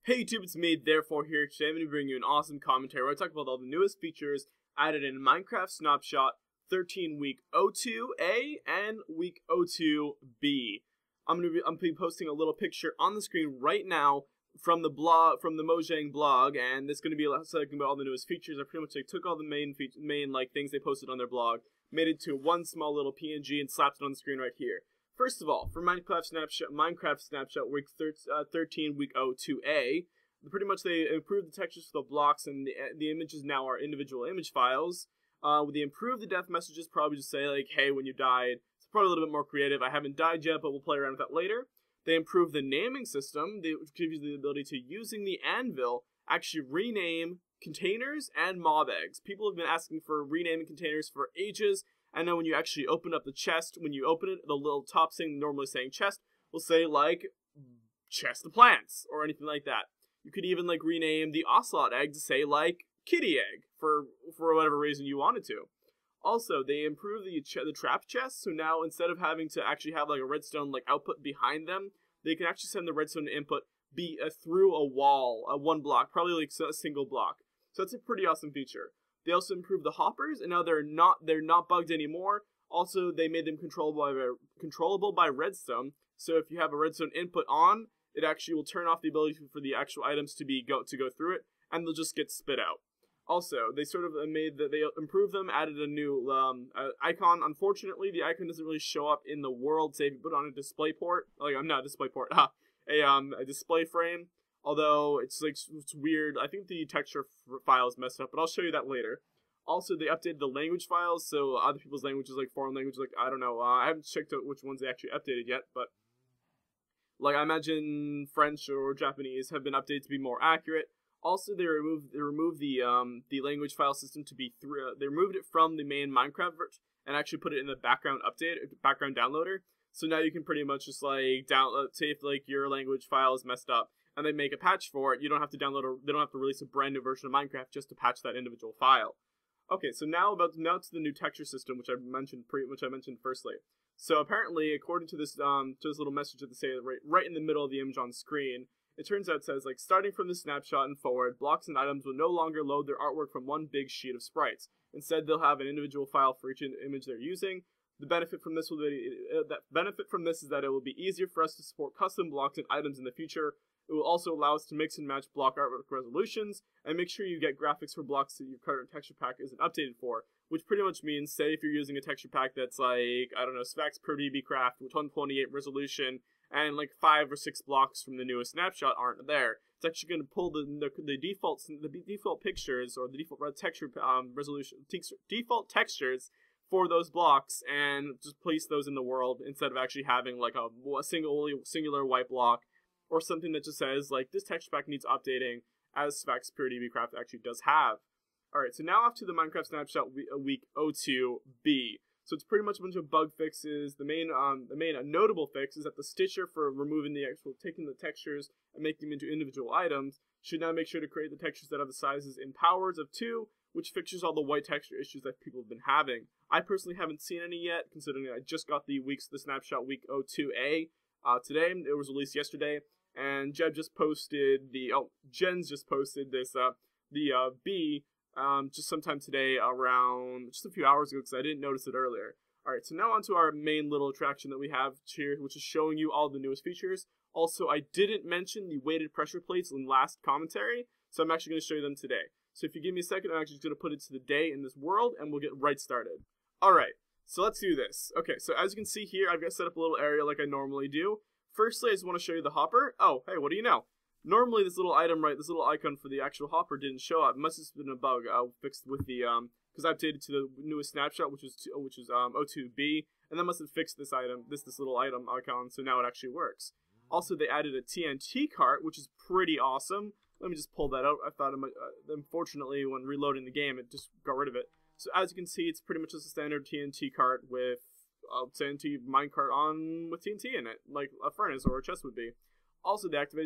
Hey YouTube, it's me, ThereFour here. Today I'm going to bring you an awesome commentary where I talk about all the newest features added in Minecraft Snapshot 13 week 02A and week 02B. I'm going to be posting a little picture on the screen right now from the blog, from the Mojang blog, and it's going to be talking about all the newest features. I pretty much took all the main things they posted on their blog, made it to one small little PNG, and slapped it on the screen right here. First of all, for Minecraft Snapshot week 13 week 02A, pretty much they improved the textures for the blocks, and the images now are individual image files. They improved the death messages, probably just say like, hey, when you died. It's probably a little bit more creative. I haven't died yet, but we'll play around with that later. They improved the naming system, which gives you the ability to, using the anvil, actually rename containers and mob eggs. People have been asking for renaming containers for ages. I know when you actually open up the chest, when you open it, the little top thing normally saying chest will say like chest of plants or anything like that. You could even like rename the ocelot egg to say like kitty egg for whatever reason you wanted to. Also, they improved the trap chests, so now instead of having to actually have like a redstone like output behind them, they can actually send the redstone input through a wall, one block, probably like a single block. So that's a pretty awesome feature. They also improved the hoppers, and now they're not bugged anymore. Also, they made them controllable by redstone. So if you have a redstone input on, it actually will turn off the ability for the actual items to go through it, and they'll just get spit out. Also, they they improved them, added a new icon. Unfortunately, the icon doesn't really show up in the world. Say if you put it on a display port, like not a display port, a display frame. Although it's weird. I think the texture file is messed up, but I'll show you that later. Also, they updated the language files, so other people's languages, like foreign languages, like I don't know. I haven't checked out which ones they actually updated yet, but like I imagine French or Japanese have been updated to be more accurate. Also, they removed the language file system to be they removed it from the main Minecraft version and actually put it in the background downloader. So now you can pretty much just like say if like your language file is messed up and they make a patch for it, you don't have to they don't have to release a brand new version of Minecraft just to patch that individual file. Okay, so now to the new texture system, which I mentioned firstly. So apparently, according to this little message that they say right in the middle of the image on screen, it turns out it says like starting from the snapshot and forward, blocks and items will no longer load their artwork from one big sheet of sprites. Instead, they'll have an individual file for each image they're using. The benefit from this is that it will be easier for us to support custom blocks and items in the future. It will also allow us to mix and match block artwork resolutions and make sure you get graphics for blocks that your current texture pack isn't updated for, which pretty much means, say if you're using a texture pack that's like, I don't know, specs per dB craft with 128 resolution and like 5 or 6 blocks from the newest snapshot aren't there, it's actually going to pull the default pictures or the default texture default textures for those blocks and just place those in the world instead of actually having like a singular white block or something that just says like this texture pack needs updating as specs per dB craft actually does have. Alright, so now off to the Minecraft Snapshot week 02B. So it's pretty much a bunch of bug fixes. The main notable fix is that the stitcher for removing taking the textures and making them into individual items should now make sure to create the textures that have the sizes in powers of 2, which fixes all the white texture issues that people have been having. I personally haven't seen any yet, considering I just got the Snapshot week 02A today. It was released yesterday, and Jen's just posted this B just sometime today, around just a few hours ago, because I didn't notice it earlier. Alright, so now onto our main little attraction that we have here, which is showing you all the newest features. Also, I didn't mention the weighted pressure plates in last commentary, so I'm actually going to show you them today. So if you give me a second, I'm actually just going to put it to the day in this world, and we'll get right started. Alright, so let's do this. Okay, so as you can see here, I've got set up a little area like I normally do. Firstly, I just want to show you the hopper. Oh, hey, what do you know? Normally, this little icon for the actual hopper didn't show up. It must have been a bug fixed with the because I updated to the newest snapshot, which is 02B, and that must have fixed this little item icon, so now it actually works. Also, they added a TNT cart, which is pretty awesome. Let me just pull that out. I thought unfortunately, when reloading the game, it just got rid of it. So as you can see, it's pretty much just a standard TNT cart with TNT minecart on with TNT in it, like a furnace or a chest would be. Also, they added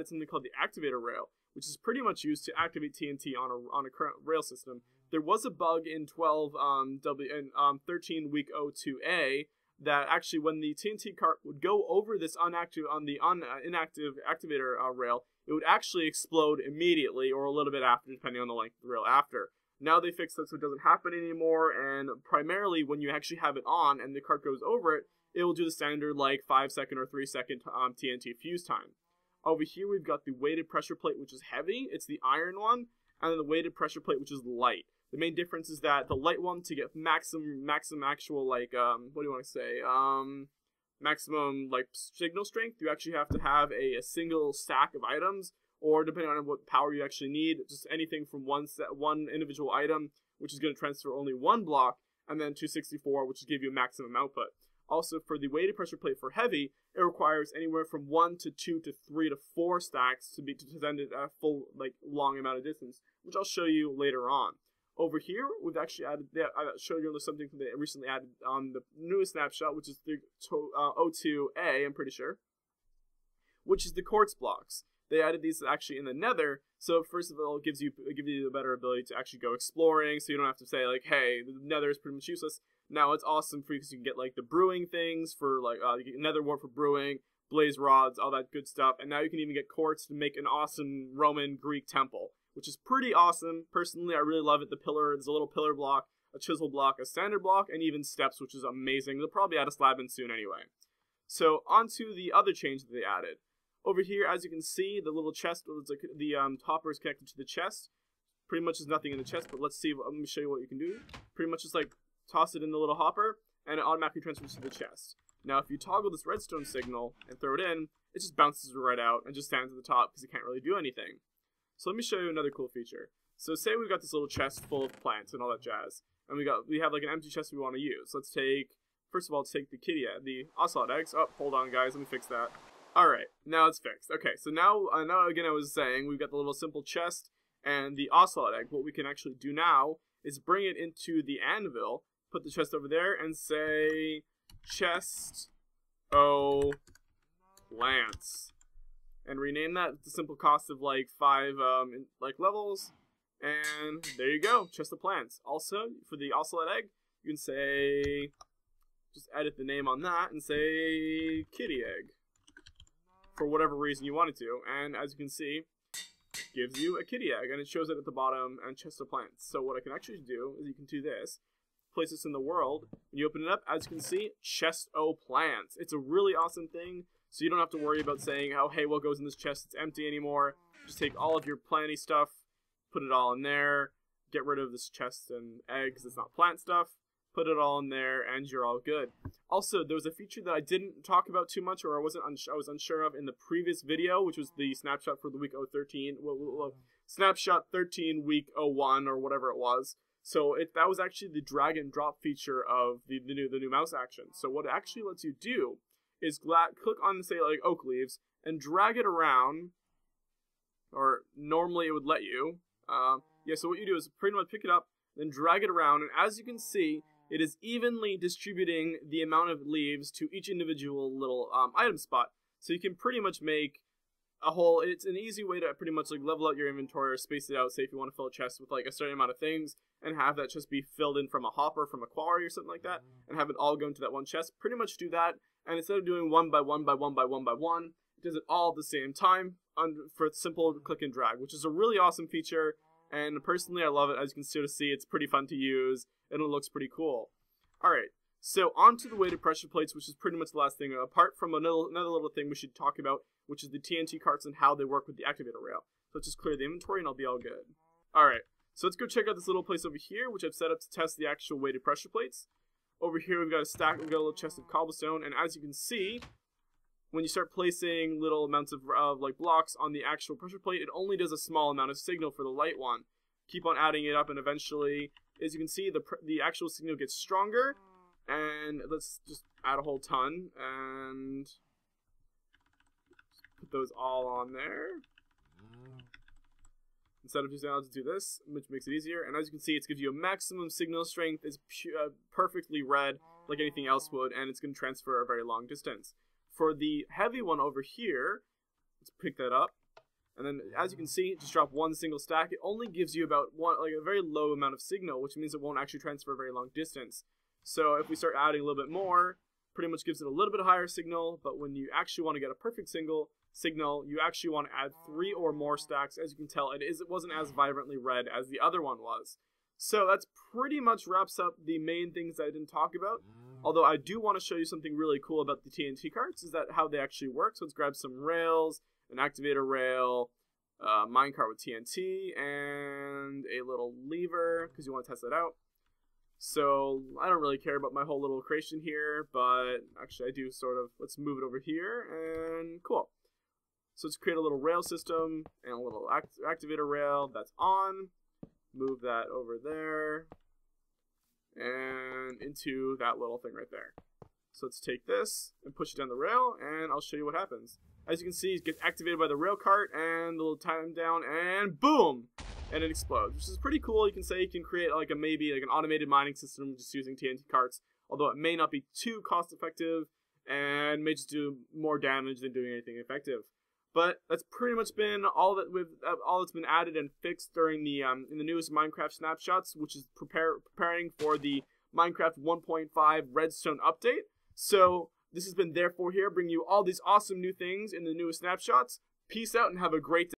something called the activator rail, which is pretty much used to activate TNT on a current rail system. There was a bug in 13 week 02A that actually when the TNT cart would go over this inactive activator rail, it would actually explode immediately or a little bit after, depending on the length of the rail after. Now they fixed that so it doesn't happen anymore, and primarily when you actually have it on and the cart goes over it, it will do the standard like 5-second or 3-second TNT fuse time. Over here we've got the weighted pressure plate, which is heavy. It's the iron one, and then the weighted pressure plate, which is light. The main difference is that the light one, to get maximum actual, like, what do you want to say, maximum, like, signal strength, you actually have to have a single stack of items, or depending on what power you actually need, just anything from one individual item, which is going to transfer only one block, and then 264, which will give you a maximum output. Also, for the weighted pressure plate for heavy, it requires anywhere from 1 to 2 to 3 to 4 stacks to send it a full, like, long amount of distance, which I'll show you later on. Over here, we've actually added, I showed you something they recently added on the newest snapshot, which is the O2A, I'm pretty sure, which is the quartz blocks. They added these actually in the nether, so first of all, it gives you a better ability to actually go exploring, so you don't have to say, like, hey, the nether is pretty much useless. Now it's awesome for you because you can get, like, the brewing things for, like, you get nether wart for brewing, blaze rods, all that good stuff, and now you can even get quartz to make an awesome Roman Greek temple, which is pretty awesome. Personally, I really love it. The pillar, there's a little pillar block, a chisel block, a standard block, and even steps, which is amazing. They'll probably add a slab in soon anyway. So, on to the other change that they added. Over here, as you can see, the little chest, the hopper is connected to the chest. Pretty much there's nothing in the chest, but let me show you what you can do. Pretty much just, like, toss it in the little hopper, and it automatically transfers to the chest. Now, if you toggle this redstone signal and throw it in, it just bounces right out and just stands at the top because it can't really do anything. So let me show you another cool feature. So say we've got this little chest full of plants and all that jazz, and we have like an empty chest we want to use. Let's take, first of all, let's take the ocelot eggs. Oh, hold on guys, let me fix that. Alright, now it's fixed. Okay, so now again I was saying, we've got the little simple chest and the ocelot egg. What we can actually do now is bring it into the anvil, put the chest over there, and say, chest o plants. And rename that with the simple cost of like 5 levels, and there you go, chest of plants. Also, for the ocelot egg, you can say, just edit the name on that and say kitty egg for whatever reason you wanted to, and as you can see, it gives you a kitty egg, and it shows it at the bottom and chest of plants. So what I can actually do is you can do this, place this in the world, when you open it up, as you can see, chest o plants. It's a really awesome thing. So you don't have to worry about saying, oh, hey, what goes in this chest? It's empty anymore. Just take all of your planty stuff, put it all in there, get rid of this chest and eggs. It's not plant stuff. Put it all in there, and you're all good. Also, there was a feature that I didn't talk about too much, or I was unsure of in the previous video, which was the snapshot for the week 013. Snapshot 13 week 01 or whatever it was. So that was actually the drag and drop feature of the new mouse action. So what it actually lets you do is click on, say, like oak leaves and drag it around, or normally it would let you. So what you do is pretty much pick it up, then drag it around, and as you can see, it is evenly distributing the amount of leaves to each individual little item spot. So you can pretty much make a whole, it's an easy way to pretty much like level out your inventory or space it out. Say if you want to fill a chest with like a certain amount of things and have that chest be filled in from a hopper, from a quarry or something like that, and have it all go into that one chest, pretty much do that. And instead of doing one by one by one by one by one, it does it all at the same time for simple click and drag, which is a really awesome feature. And personally, I love it. As you can sort of see, it's pretty fun to use, and it looks pretty cool. Alright, so on to the weighted pressure plates, which is pretty much the last thing, apart from another little thing we should talk about, which is the TNT carts and how they work with the activator rail. So let's just clear the inventory, and I'll be all good. Alright, so let's go check out this little place over here, which I've set up to test the actual weighted pressure plates. Over here, we've got a little chest of cobblestone, and as you can see, when you start placing little amounts of like blocks on the actual pressure plate, it only does a small amount of signal for the light one. Keep on adding it up, and eventually, as you can see, the actual signal gets stronger. And let's just add a whole ton and put those all on there. Instead of just allowed to do this, which makes it easier. And as you can see, it gives you a maximum signal strength. It's perfectly red, like anything else would, and it's going to transfer a very long distance. For the heavy one over here, let's pick that up. And then, as you can see, just drop one single stack. It only gives you about a very low amount of signal, which means it won't actually transfer a very long distance. So if we start adding a little bit more, pretty much gives it a little bit higher signal, but when you actually want to get a perfect signal, you actually want to add 3 or more stacks. As you can tell, it wasn't as vibrantly red as the other one was. So that's pretty much wraps up the main things that I didn't talk about. Although I do want to show you something really cool about the TNT carts, is that how they actually work. So let's grab some rails, an activator rail, minecart with TNT, and a little lever, because you want to test that out. So I don't really care about my whole little creation here, but actually I do sort of. Let's move it over here, and cool. So let's create a little rail system, and a little activator rail that's on. Move that over there, and into that little thing right there. So let's take this and push it down the rail, and I'll show you what happens. As you can see, it gets activated by the rail cart, and the little time down, and boom! And it explodes, which is pretty cool. You can say you can create maybe an automated mining system just using TNT carts, although it may not be too cost effective, and may just do more damage than doing anything effective. But that's pretty much been all that's been added and fixed during the in the newest Minecraft Snapshots, which is preparing for the Minecraft 1.5 Redstone update. So this has been ThereFour here, bringing you all these awesome new things in the newest Snapshots. Peace out and have a great day.